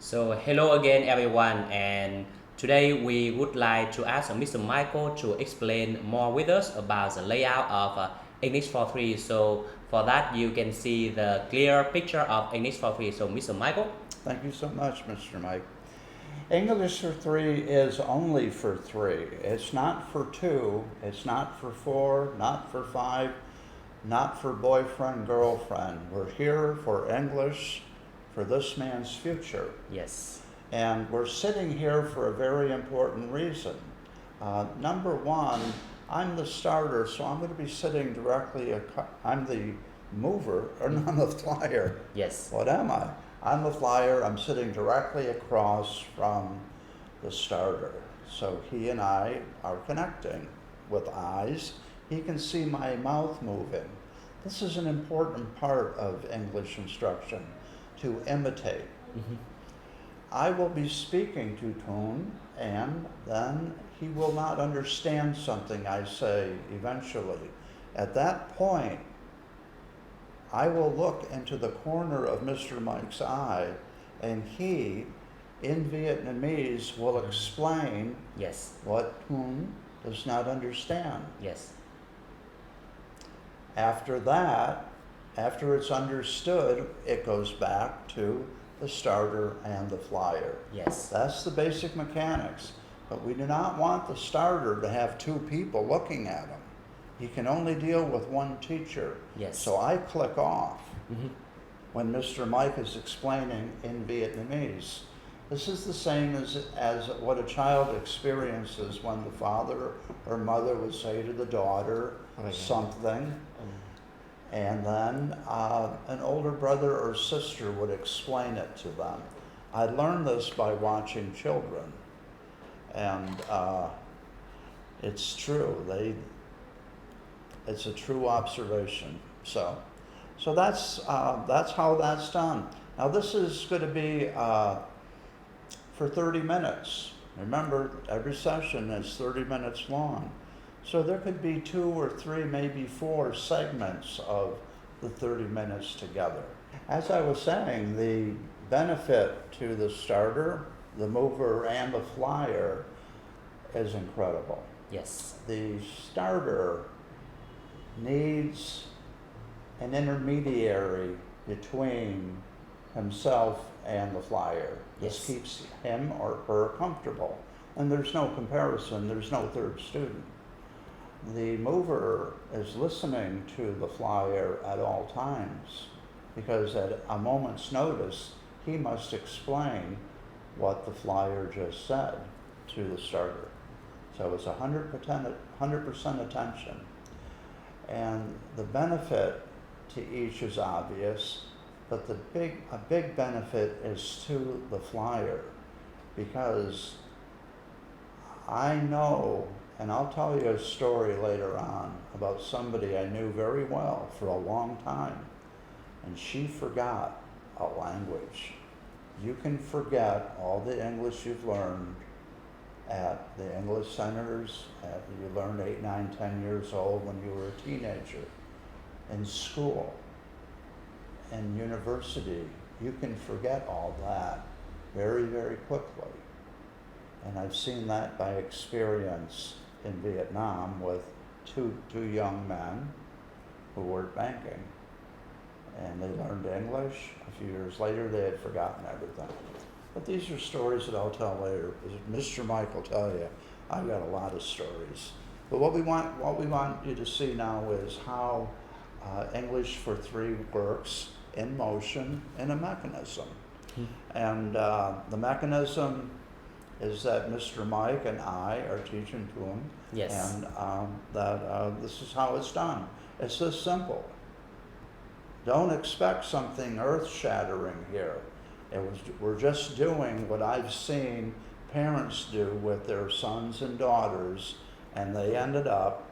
So hello again everyone, and today we would like to ask Mr. Michael to explain more with us about the layout of English for Three. So for that you can see the clear picture of English for Three. So Mr. Michael. Thank you so much, Mr. Mike. English for Three is only for three. It's not for two, it's not for four, not for five, not for boyfriend, girlfriend. We're here for English for this man's future. Yes. And we're sitting here for a very important reason. Number one, I'm the starter, so I'm going to be sitting directly, I'm the mover, or I'm the flyer. Yes. What am I? I'm the flyer, I'm sitting directly across from the starter. So he and I are connecting with eyes. He can see my mouth moving. This is an important part of English instruction, to imitate. Mm-hmm. I will be speaking to Toon, and then he will not understand something I say eventually. At that point, I will look into the corner of Mr. Mike's eye, and he, in Vietnamese, will explain Yes. what Toon does not understand. Yes. After that, after it's understood, it goes back to the starter and the flyer. Yes. That's the basic mechanics. But we do not want the starter to have two people looking at him. He can only deal with one teacher. Yes. So I click off Mm-hmm. when Mr. Mike is explaining in Vietnamese. This is the same as what a child experiences when the father or mother would say to the daughter something, and then an older brother or sister would explain it to them. I learned this by watching children, and it's true. It's a true observation. So that's how that's done. Now this is going to be for 30 minutes. Remember, every session is 30 minutes long. So there could be 2 or 3, maybe 4 segments of the 30 minutes together. As I was saying, the benefit to the starter, the mover, and the flyer is incredible. Yes. The starter needs an intermediary between himself and the flyer. Yes. This keeps him or her comfortable. And there's no comparison, there's no third student. The mover is listening to the flyer at all times, because at a moment's notice, he must explain what the flyer just said to the starter. So it's 100% attention. And the benefit to each is obvious, but a big benefit is to the flyer, because I know, and I'll tell you a story later on about somebody I knew very well for a long time, and she forgot a language. You can forget all the English you've learned at the English centers, you learned 8, 9, 10 years old when you were a teenager, in school, in university. You can forget all that very, very quickly. And I've seen that by experience in Vietnam with two young men who worked banking. And they learned English. A few years later, they had forgotten everything. But these are stories that I'll tell later. Mr. Mike will tell you, I've got a lot of stories. But what we want you to see now is how English for Three works in motion in a mechanism. Mm-hmm. And the mechanism is that Mr. Mike and I are teaching to him. Yes. And that this is how it's done. It's this simple. Don't expect something earth-shattering here. We're just doing what I've seen parents do with their sons and daughters, and they ended up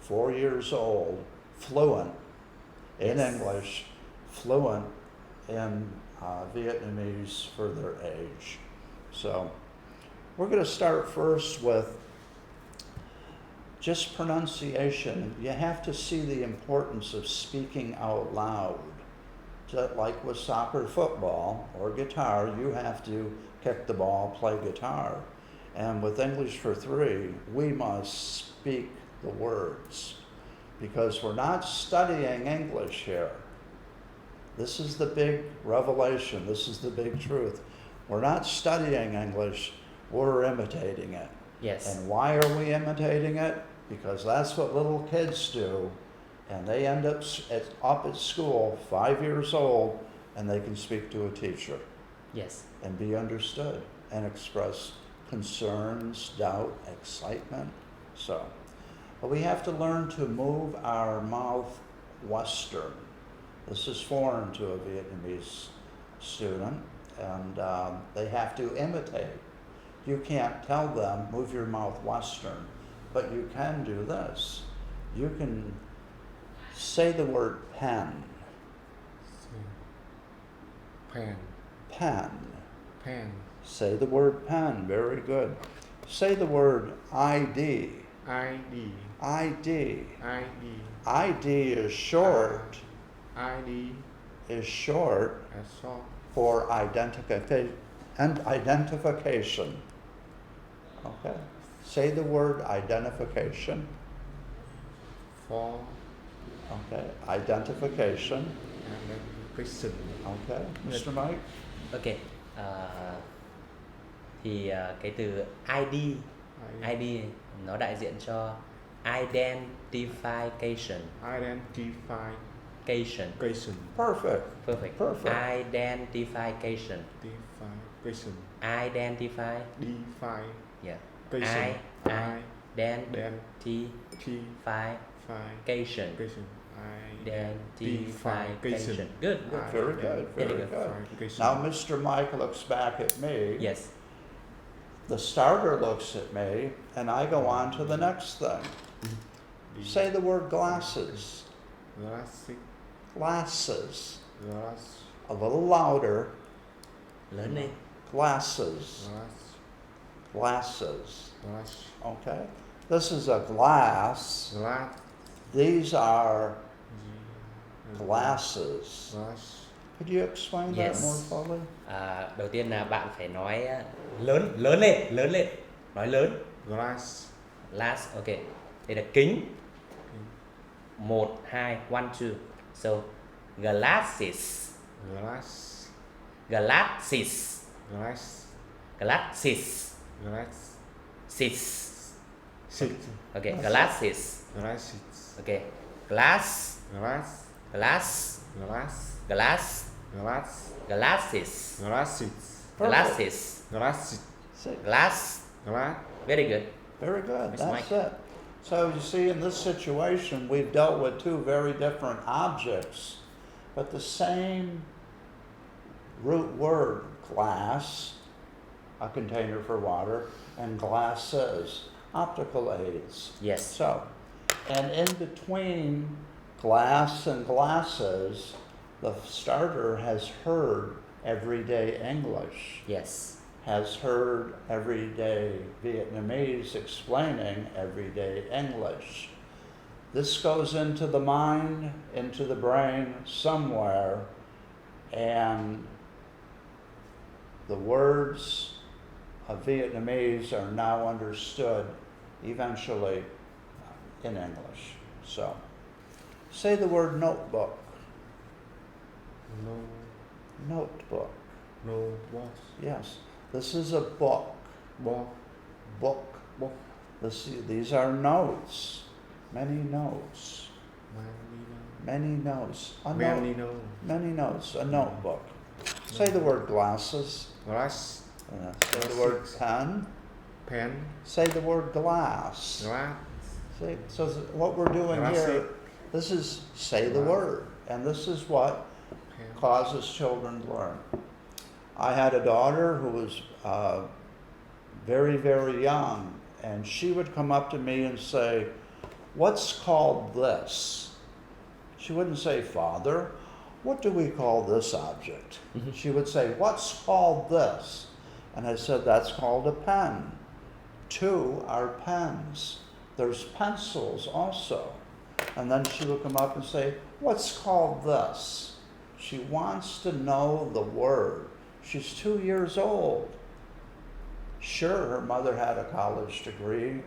4 years old, fluent in Yes. English, fluent in Vietnamese for their age. So we're going to start first with just pronunciation. You have to see the importance of speaking out loud Just like with soccer, football, or guitar, you have to kick the ball, play guitar. And with English for Three, we must speak the words because we're not studying English here. This is the big revelation. This is the big truth. We're not studying English, we're imitating it. Yes. And why are we imitating it? Because that's what little kids do. And they end up at school, 5 years old, and they can speak to a teacher. Yes. And be understood and express concerns, doubt, excitement. So, but we have to learn to move our mouth Western. This is foreign to a Vietnamese student, and they have to imitate. You can't tell them, move your mouth Western, but you can do this. You can say the word pen. Pen. Pen. Pen. Say the word pen. Very good. Say the word ID. ID. ID. ID. ID is short. ID. Is short As short. for identification. Okay. Say the word identification. For Okay. Identification. person. Okay. Mr. Mike. Ok. Thì cái từ ID nó đại diện cho identification. Identification. Perfect. Perfect. Perfect. Identification. Identify. Define. Yeah. Cation. Identification. Identification. Good. Very good. Very good. Now, Mr. Mike looks back at me. Yes. The starter looks at me, and I go on to the next thing. Say the word glasses. Glasses. A little louder. Lớn lên. Glasses. Glasses. Okay. This is a glass. These are glasses. Could you explain that Yes. more fully? Đầu tiên là bạn phải nói lớn lên, nói lớn. Glass. Ok. Đây là kính. 1, 2, 1, 2. So, glasses. Glasses. Okay, glasses. Okay. Glasses. Glasses. Glass. Very good. Very good. Mr. That's Mike. it. So you see, in this situation, we've dealt with two very different objects, but the same root word, glass, a container for water, and glasses, optical aids. Yes. So, and in between glass and glasses, the starter has heard everyday English. Yes. Has heard everyday Vietnamese explaining everyday English. This goes into the mind, into the brain somewhere, and the words of Vietnamese are now understood eventually in English. So, say the word notebook. Notebook. Yes. This is a book. Book. These are notes. Many notes. Many notes. Many notes. A notebook. Say the word glasses. Say the word pen. Say the word glass. See, so what we're doing here, this is say the word. And this is what causes children to learn. I had a daughter who was very, very young, and she would come up to me and say, "What's called this?" She wouldn't say, "Father, what do we call this object?" She would say, "What's called this?" And I said, "That's called a pen." Two are pens. There's pencils also. And then she would come up and say, "What's called this?" She wants to know the word. She's 2 years old. Sure, her mother had a college degree,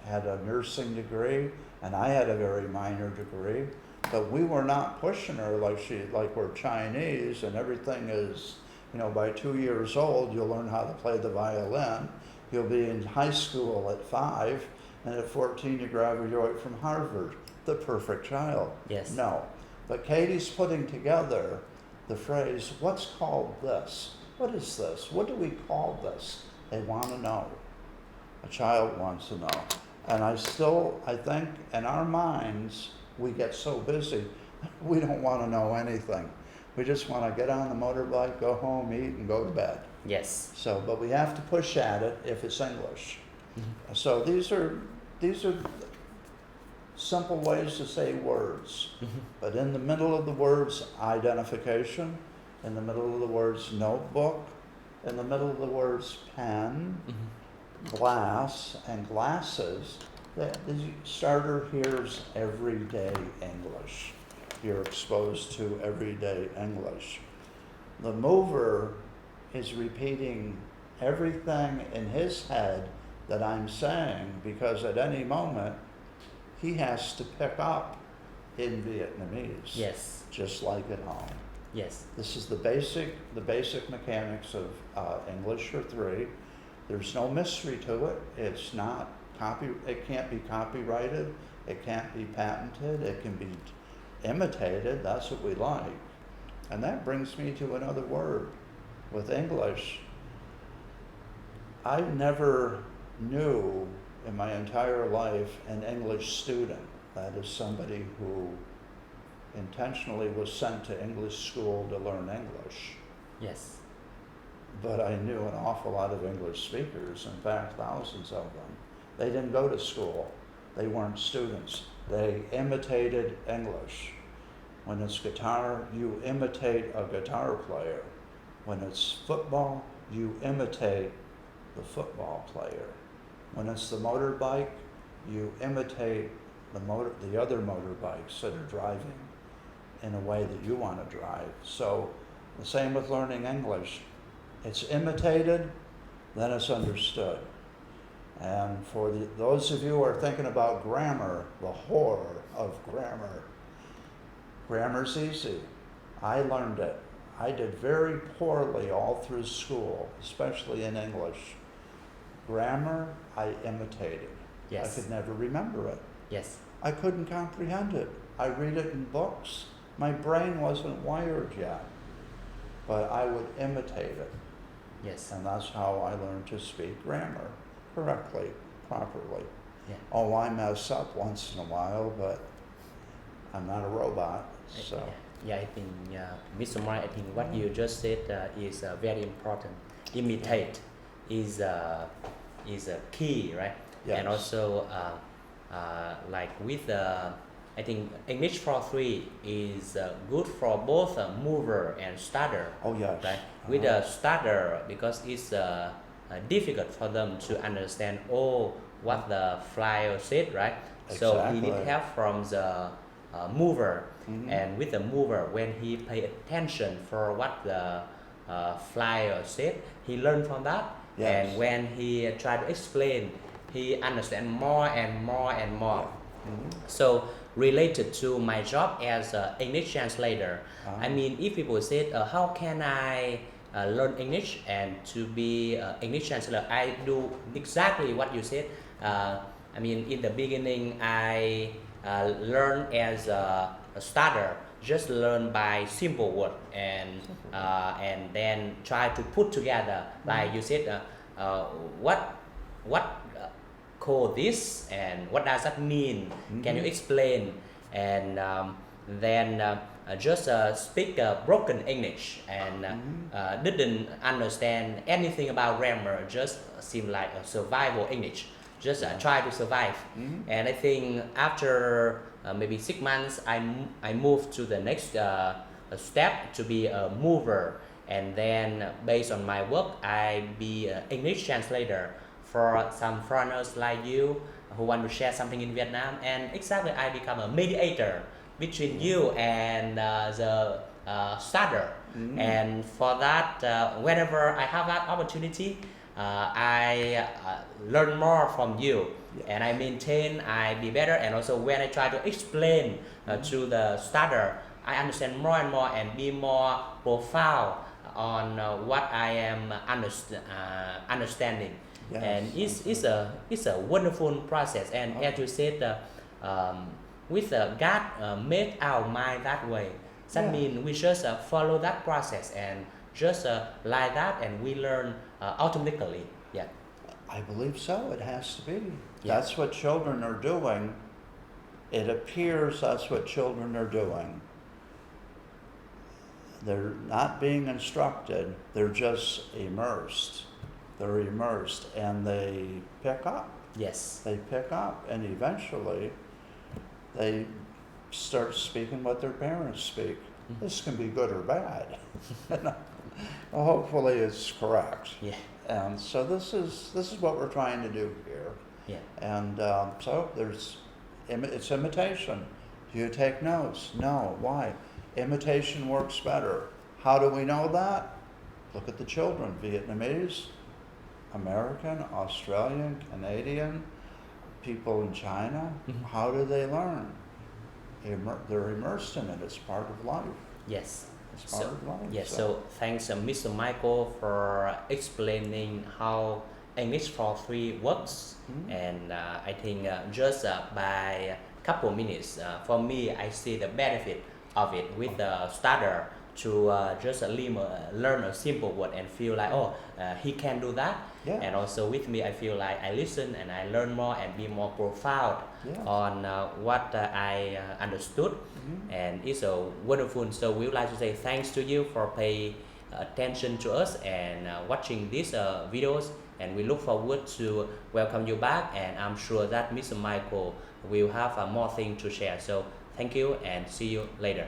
had a nursing degree, and I had a very minor degree, but we were not pushing her like we're Chinese and everything is, you know, by 2 years old, you'll learn how to play the violin. You'll be in high school at 5, and at 14 you graduate from Harvard. The perfect child. Yes. No. But Katie's putting together the phrase, what's called this? What is this? What do we call this? They want to know. A child wants to know. And I think in our minds, we get so busy, we don't want to know anything. We just want to get on the motorbike, go home, eat, and go to bed. Yes. So, but we have to push at it if it's English. Mm-hmm. So these are simple ways to say words. Mm-hmm. But in the middle of the words, identification. In the middle of the words, notebook. In the middle of the words, pen, glass, and glasses. The starter hears everyday English. You're exposed to everyday English. The mover is repeating everything in his head that I'm saying, because at any moment he has to pick up in Vietnamese. Yes. Just like at home. Yes. This is the basic mechanics of English for 3. There's no mystery to it. It's not it can't be copyrighted. It can't be patented. It can be imitated. That's what we like. And that brings me to another word. With English, I never knew in my entire life an English student. That is somebody who intentionally was sent to English school to learn English. Yes. But I knew an awful lot of English speakers, in fact, thousands of them. They didn't go to school. They weren't students. They imitated English. When it's guitar, you imitate a guitar player. When it's football, you imitate the football player. When it's the motorbike, you imitate the other motorbikes that are driving in a way that you want to drive. So the same with learning English. It's imitated, then it's understood. And for those of you who are thinking about grammar, the horror of grammar, grammar's easy. I learned it. I did very poorly all through school, especially in English. Grammar, I imitated. Yes. I could never remember it. Yes. I couldn't comprehend it. I read it in books. My brain wasn't wired yet, but I would imitate it. Yes. And that's how I learned to speak grammar correctly, properly. Yeah. Oh, I mess up once in a while, but I'm not a robot, so. Yeah, I think, Mr. Mike, I think what you just said is very important. Imitate is a key, right? Yes. And also, like with I think English for 3 is good for both mover and starter. Oh, yes. Right? With a starter, because it's difficult for them to understand what the flyer said, right? So he need help from the mover. Mm-hmm. And with the mover, when he pay attention for what the flyer said, he learn from that. Yes. And when he try to explain, he understand more and more and more. Yeah. Mm-hmm. So related to my job as an English translator, I mean, if people say, how can I learn English and to be English translator, I do exactly what you said. I mean, in the beginning, I learn as a starter, just learn by simple word and then try to put together, like you said, what call this and what does that mean? Mm-hmm. Can you explain? And then just speak broken English and didn't understand anything about grammar, just seem like a survival English, just try to survive. Mm-hmm. And I think after maybe 6 months, I moved to the next step to be a mover, and then based on my work, I be an English translator for some foreigners like you who want to share something in Vietnam, and exactly I become a mediator between you and the starter. And for that, whenever I have that opportunity, I learn more from you, and I maintain, I be better. And also when I try to explain to the starter, I understand more and more and be more profound on what I am understanding. Yes. And it's a wonderful process. And as you said, with God made our mind that way. That means we just follow that process and just like that, and we learn automatically. Yeah. I believe so. It has to be. Yeah. That's what children are doing. It appears that's what children are doing. They're not being instructed. They're just immersed. They're immersed, and they pick up. Yes. They pick up, and eventually they start speaking what their parents speak. This can be good or bad. Well, hopefully it's correct. Yeah. And so this is what we're trying to do here. Yeah. And so it's imitation. Do you take notes? No. Why? Imitation works better. How do we know that? Look at the children. Vietnamese, American, Australian, Canadian, people in China. How do they learn? They're immersed in it. It's part of life. Yes. It's part of life. Yes. So thanks, Mr. Michael, for explaining how English for Three works. And I think just by a couple minutes, for me, I see the benefit of it with the starter to just learn a simple word and feel like, he can do that. Yeah. And also with me, I feel like I listen and I learn more and be more profound on what I understood. And it's so wonderful. So we would like to say thanks to you for paying attention to us and watching these videos. And we look forward to welcome you back. And I'm sure that Mr. Michael will have more things to share. So thank you and see you later.